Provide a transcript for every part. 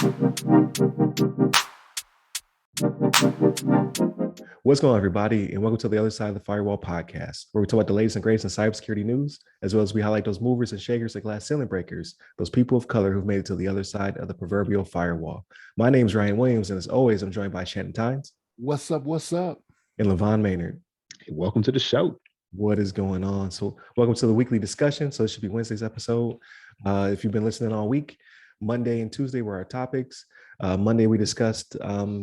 What's going on, everybody, and welcome to the other side of the Firewall podcast, where we talk about the latest and greatest in cybersecurity news, as well as we highlight those movers and shakers and glass ceiling breakers, those people of color who've made it to the other side of the proverbial firewall. My name is Ryan Williams, and as always, I'm joined by Shannon What's up? What's up? and LeVon Maynard. Hey, welcome to the show. What is going on? So, welcome to the weekly discussion. So, it should be Wednesday's episode. If you've been listening all week, Monday and Tuesday were our topics. Monday, we discussed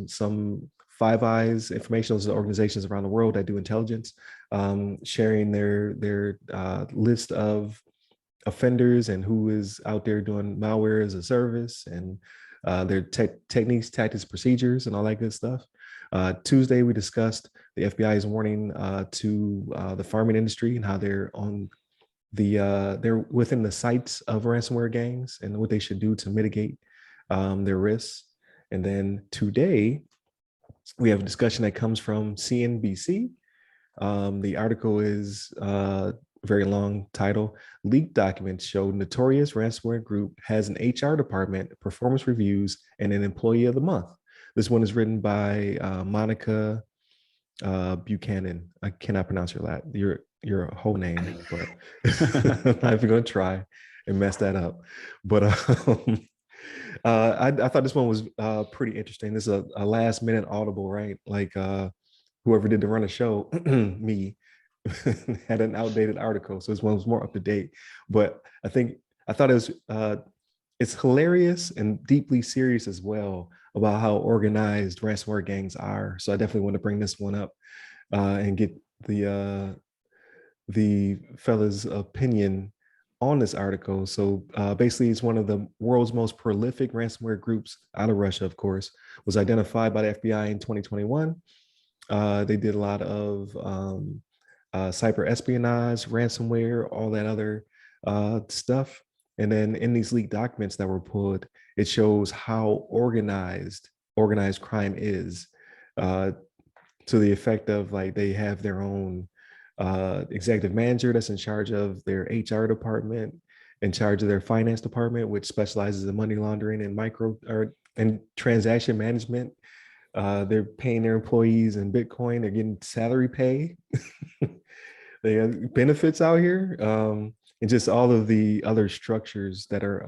some Five Eyes information organizations around the world that do intelligence, sharing their list of offenders and who is out there doing malware as a service and their techniques, tactics, procedures, and all that good stuff. Tuesday, we discussed the FBI's warning to the farming industry and how they're within the sights of ransomware gangs and what they should do to mitigate their risks. And then today, we have a discussion that comes from CNBC. The article is a very long title. Leaked documents show notorious ransomware group has an HR department, performance reviews, and an employee of the month. This one is written by Monica Buchanan. I cannot pronounce your whole name, but I'm not even going to try and mess that up. But I thought this one was pretty interesting. This is a last minute audible, right? Like whoever did the run of show, me, had an outdated article. So this one was more up to date. But I thought it was it's hilarious and deeply serious as well about how organized ransomware gangs are. So I definitely want to bring this one up and get the fella's opinion on this article. So basically, it's one of the world's most prolific ransomware groups out of Russia, of course, was identified by the FBI in 2021. They did a lot of cyber espionage, ransomware, all that other stuff. And then in these leaked documents that were pulled, it shows how organized crime is, to the effect of like they have their own executive manager that's in charge of their HR department, in charge of their finance department, which specializes in money laundering and transaction management. They're paying their employees in Bitcoin. They're getting salary pay. They have benefits out here, and just all of the other structures that are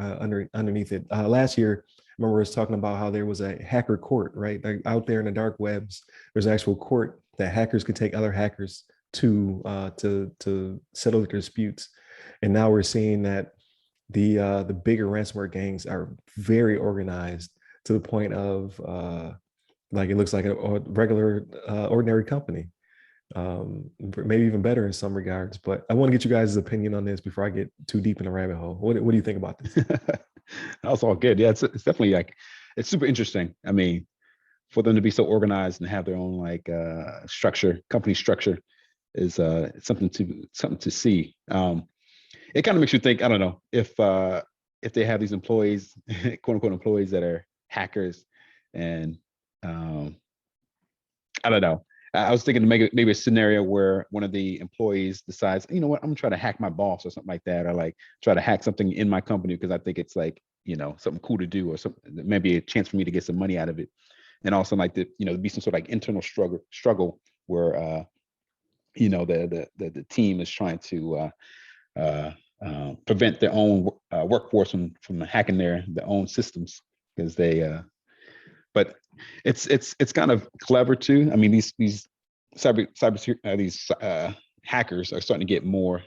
underneath it. Last year, I remember us talking about how there was a hacker court, right? Like out there in the dark webs, there's an actual court that hackers can take other hackers to settle their disputes. And now we're seeing that the bigger ransomware gangs are very organized to the point of like it looks like a regular ordinary company, maybe even better in some regards. But I want to get you guys' opinion on this before I get too deep in the rabbit hole. What do you think about this? That's all good. Yeah, it's definitely like it's super interesting. I mean, for them to be so organized and have their own like company structure is something to see. It kind of makes you think, I don't know, if they have these employees, quote unquote employees that are hackers, and I don't know. I was thinking to make it maybe a scenario where one of the employees decides, you know what, I'm gonna try to hack my boss or something like that, or like try to hack something in my company because I think it's like, you know, something cool to do, or something, maybe a chance for me to get some money out of it. And also like there'd be some sort of like internal struggle where you know the team is trying to prevent their own workforce from hacking their own systems, because they but it's kind of clever too. I mean, these these hackers are starting to get more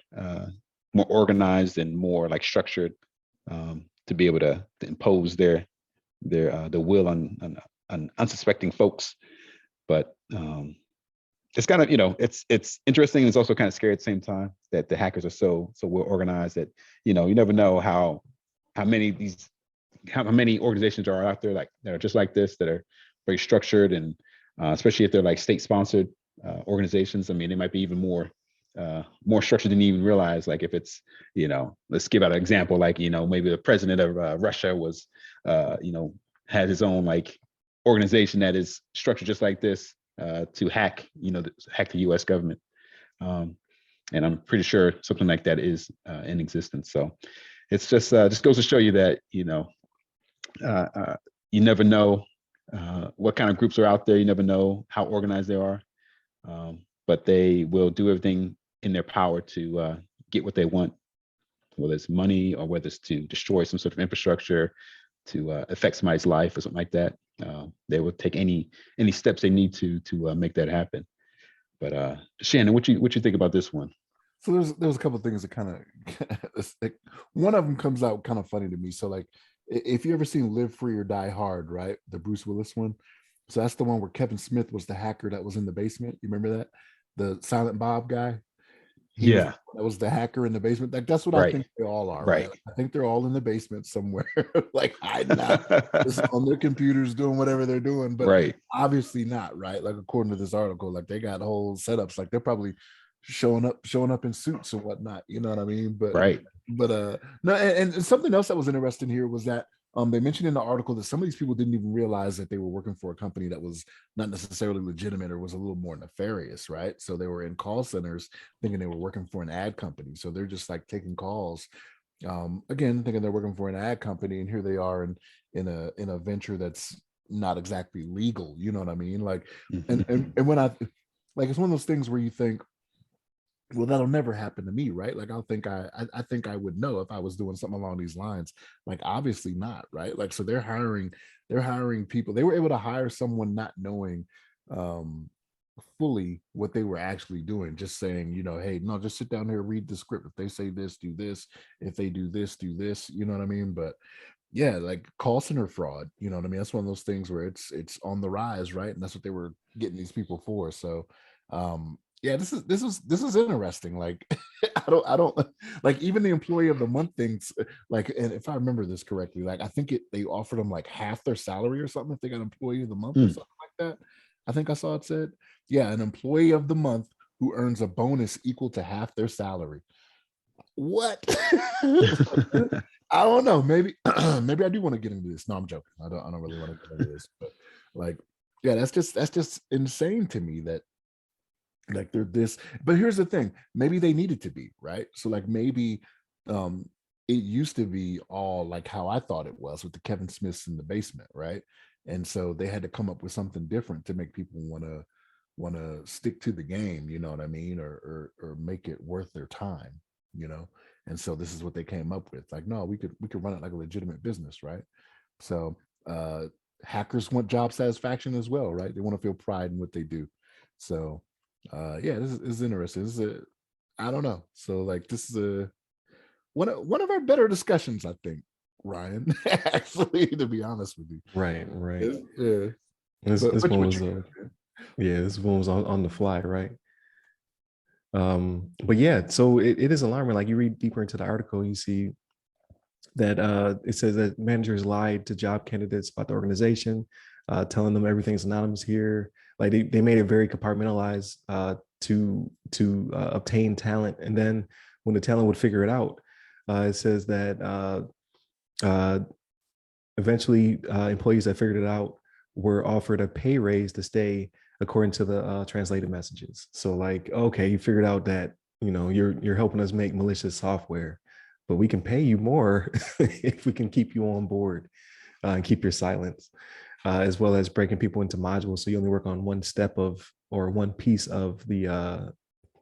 organized and more like structured, to be able to impose their will on unsuspecting folks. But it's kind of, you know, it's interesting. It's also kind of scary at the same time that the hackers are so well organized that, you know, you never know how many organizations are out there like that are just like this, that are very structured, and especially if they're like state sponsored organizations. I mean, they might be even more structured than you even realize. Like if it's, you know, let's give out an example, like, you know, maybe the president of Russia was, you know, has his own like organization that is structured just like this to hack, you know, hack the U.S. government. And I'm pretty sure something like that is in existence. So it's just goes to show you that, you know, you never know what kind of groups are out there. You never know how organized they are, but they will do everything in their power to get what they want, whether it's money or whether it's to destroy some sort of infrastructure, to affect somebody's life or something like that. They will take any steps they need to make that happen. But Shannon, what you think about this one? So there's a couple of things that kind of like, one of them comes out kind of funny to me. So like if you ever seen Live Free or Die Hard, right? The Bruce Willis one. So that's the one where Kevin Smith was the hacker that was in the basement. You remember that? The Silent Bob guy. Yeah. That was the hacker in the basement. Like that's what I Right. think they all are, Right. right? I think they're all in the basement somewhere, like hiding out just on their computers doing whatever they're doing, but Right. obviously not, right? Like according to this article, like they got whole setups, like they're probably showing up in suits and whatnot. You know what I mean? Right. But no, and something else that was interesting here was that they mentioned in the article that some of these people didn't even realize that they were working for a company that was not necessarily legitimate or was a little more nefarious, right? So they were in call centers thinking they were working for an ad company. So they're just like taking calls, again, thinking they're working for an ad company, and here they are in a venture that's not exactly legal. You know what I mean? Like, and when I like, it's one of those things where you think, well, that'll never happen to me, right? Like I think I would know if I was doing something along these lines. Like obviously not, right? Like so they're hiring people. They were able to hire someone not knowing fully what they were actually doing, just saying, hey, no, just sit down here, read the script. If they say this, do this. If they do this, do this. You know what I mean? But yeah, like call center fraud, you know what I mean? That's one of those things where it's on the rise, right? And that's what they were getting these people for. So yeah, this is interesting. Like I don't like even the employee of the month things, like, and if I remember this correctly, like I think they offered them like half their salary or something if they got employee of the month or something like that. I think I saw it said, yeah, an employee of the month who earns a bonus equal to half their salary. What? I don't know. Maybe maybe I do want to get into this. No, I'm joking. I don't really want to get into this. But like, yeah, that's just insane to me that like they're this. But here's the thing: maybe they needed to be, right. So like maybe it used to be all like how I thought it was with the Kevin Smiths in the basement, right? And so they had to come up with something different to make people want to stick to the game, you know what I mean, or make it worth their time, you know. And so this is what they came up with. Like, no, we could run it like a legitimate business, right? So hackers want job satisfaction as well, right? They want to feel pride in what they do. So yeah, this is interesting. This is I don't know. So like this is one of our better discussions, I think, Ryan. Actually, to be honest with you. Right. Yeah. This But one what was you- this one was on the fly, right? But yeah, so it is alarming. Like you read deeper into the article, you see that it says that managers lied to job candidates about the organization, telling them everything's anonymous here. Like they made it very compartmentalized to obtain talent, and then when the talent would figure it out, it says that eventually employees that figured it out were offered a pay raise to stay, according to the translated messages. So like, okay, you figured out that you're helping us make malicious software, but we can pay you more if we can keep you on board and keep your silence, as well as breaking people into modules, so you only work on one step of or one piece of the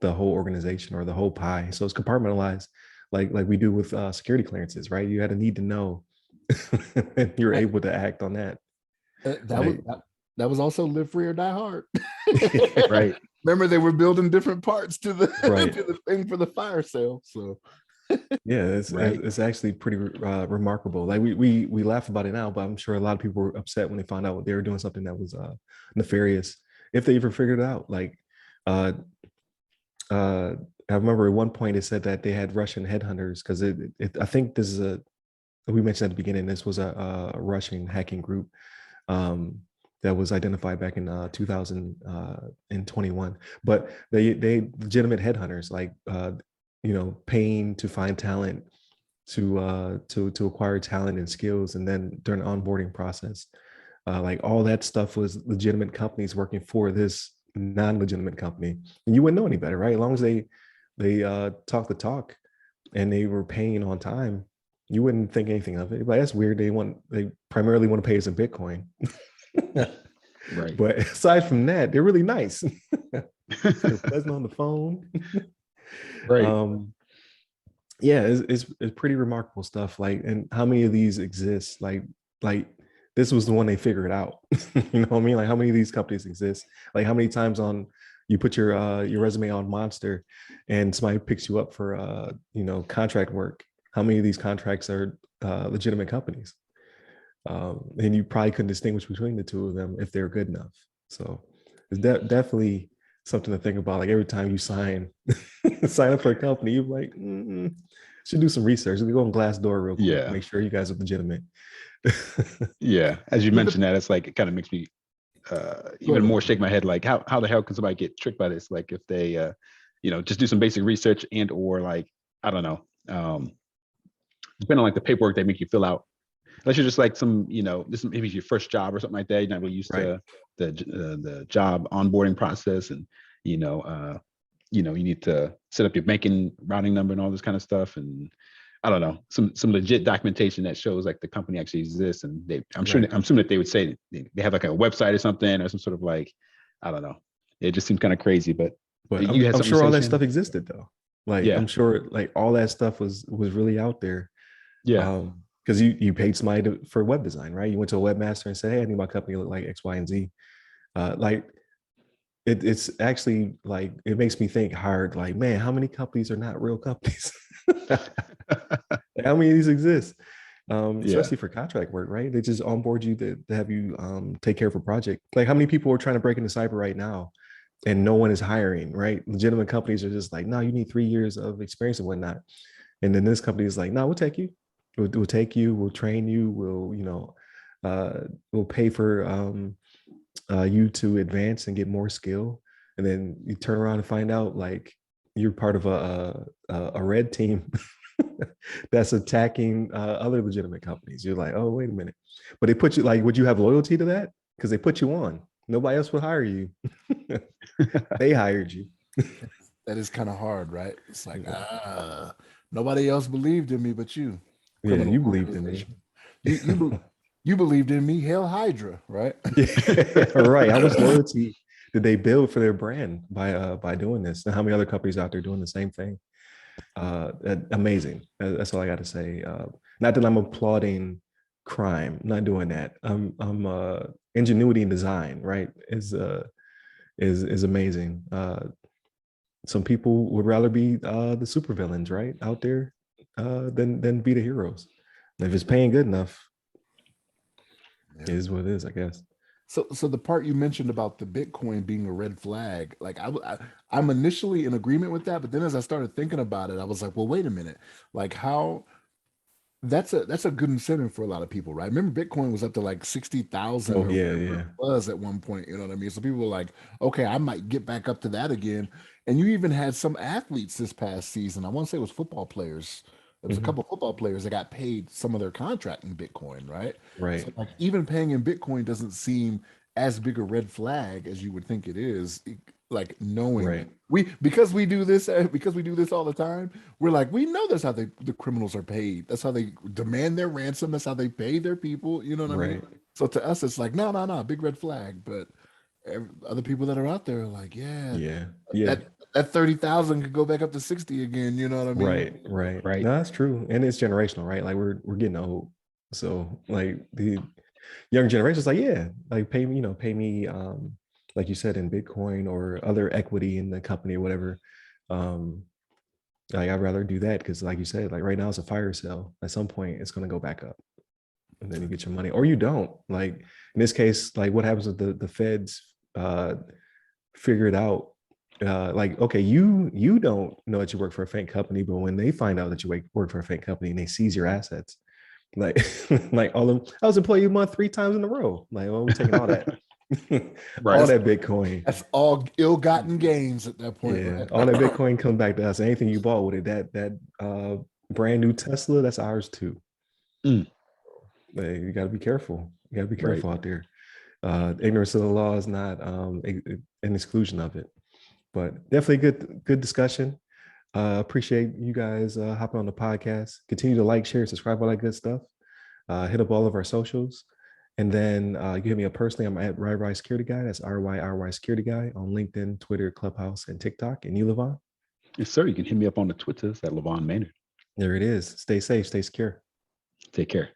whole organization or the whole pie. So it's compartmentalized, like we do with security clearances, right? You had a need to know, and you're able to act on that. That was also Live Free or Die Hard. Right. Remember, they were building different parts to the Right. to the thing for the fire sale. So yeah, it's actually pretty remarkable. Like we laugh about it now, but I'm sure a lot of people were upset when they found out they were doing something that was nefarious, if they even figured it out. Like uh I remember at one point it said that they had Russian headhunters, because I think this is we mentioned at the beginning, this was a Russian hacking group that was identified back in 2021. But they legitimate headhunters, like paying to find talent, to acquire talent and skills, and then during the onboarding process, like all that stuff was legitimate companies working for this non-legitimate company, and you wouldn't know any better, right? As long as they talk the talk and they were paying on time, You wouldn't think anything of it. Like, that's weird. They primarily want to pay us in Bitcoin. Right. But aside from that, they're really nice. They're pleasant on the phone. Right. Yeah, it's pretty remarkable stuff. Like, and how many of these exist? Like this was the one they figured out. You know what I mean? Like, how many of these companies exist? Like, how many times on you put your resume on Monster, and somebody picks you up for contract work? How many of these contracts are legitimate companies? And you probably couldn't distinguish between the two of them if they're good enough. So it's definitely something to think about. Like, every time you sign up for a company, you're like, should do some research. We go on Glassdoor real quick, Yeah. make sure you guys are legitimate. Yeah. As you mentioned that, it's like, it kind of makes me even more shake my head. Like, how the hell can somebody get tricked by this? Like, if they, just do some basic research and or like, I don't know, depending on like the paperwork they make you fill out. Unless you're just like this maybe your first job or something like that. You're not really used to the job onboarding process, and you need to set up your banking routing number and all this kind of stuff. And I don't know, some legit documentation that shows like the company actually exists. And I'm assuming that they would say they have like a website or something, or some sort of like, I don't know. It just seems kind of crazy, but you had I'm something sure to all say, that Shannon? stuff existed though. Like, Yeah. I'm sure like all that stuff was really out there. Yeah. Because you paid somebody for web design, right? You went to a webmaster and said, "Hey, I need my company to look like X, Y, and Z." Like, it's actually like, it makes me think hard. Like, man, how many companies are not real companies? How many of these exist? Yeah. Especially for contract work, right? They just onboard you to have you take care of a project. Like, how many people are trying to break into cyber right now, and no one is hiring, right? Legitimate companies are just like, no, you need 3 years of experience and whatnot. And then this company is like, no, we'll take you. We'll take you. We'll train you. We'll pay for you to advance and get more skill. And then you turn around and find out like you're part of a red team that's attacking other legitimate companies. You're like, oh, wait a minute. But they put you, like, would you have loyalty to that? Because they put you on. Nobody else would hire you. They hired you. That is kind of hard, right? It's like, nobody else believed in me but you. Yeah, Criminal you believed in me. organization. You believed in me, Hail Hydra, right? Yeah, right. How much loyalty did they build for their brand by doing this? And how many other companies out there doing the same thing? Amazing. That's all I got to say. Not that I'm applauding crime. I'm not doing that. I'm ingenuity and design, right? Is amazing. Some people would rather be the supervillains, right, out there, than be the heroes. And if it's paying good enough, it is what it is, I guess. So the part you mentioned about the Bitcoin being a red flag, like I'm initially in agreement with that, but then as I started thinking about it, I was like, well, wait a minute, like how that's a good incentive for a lot of people, right? Remember, Bitcoin was up to like 60,000 Oh or yeah, whatever yeah. it was at one point. You know what I mean? So people were like, okay, I might get back up to that again. And you even had some athletes this past season. I want to say it was football players. There was a Mhm. couple of football players that got paid some of their contract in Bitcoin, right? Right, So like even paying in Bitcoin doesn't seem as big a red flag as you would think it is. Like knowing right, because we do this all the time, we're like, we know that's how the criminals are paid. That's how they demand their ransom. That's how they pay their people. You know what I mean? right. So to us, it's like, no, no, no, big red flag. But other people that are out there are like, yeah, Yeah, yeah. that 30,000 could go back up to 60 again. You know what I mean? Right, right. Right. No, that's true, and it's generational, right? Like, we're getting old, so like the younger generation's like, yeah, like pay me, like you said, in Bitcoin or other equity in the company or whatever. Um, like, I'd rather do that because, like you said, like right now it's a fire sale. At some point, it's going to go back up, and then you get your money, or you don't. Like in this case, like what happens with the feds figure it out. Like, okay, you don't know that you work for a fake company, but when they find out that you work for a fake company and they seize your assets, like like all of I was employee of the month 3 times in a row. Like, well, we're taking all that, all Right. that Bitcoin. That's all ill-gotten gains at that point, Yeah, right? all that Bitcoin comes back to us. Anything you bought with it, that brand new Tesla, that's ours too. Mm. Like, you got to be careful. You got to be Right. careful out there. Ignorance of the law is not an exclusion of it. But definitely good discussion. Appreciate you guys hopping on the podcast. Continue to like, share, subscribe, all that good stuff. Hit up all of our socials. And then you can hit me up personally. I'm at RYRY Security Guy. That's RYRY Security Guy on LinkedIn, Twitter, Clubhouse, and TikTok. And you, LeVon? Yes, sir. You can hit me up on the Twitters at LeVon Maynard. There it is. Stay safe, stay secure. Take care.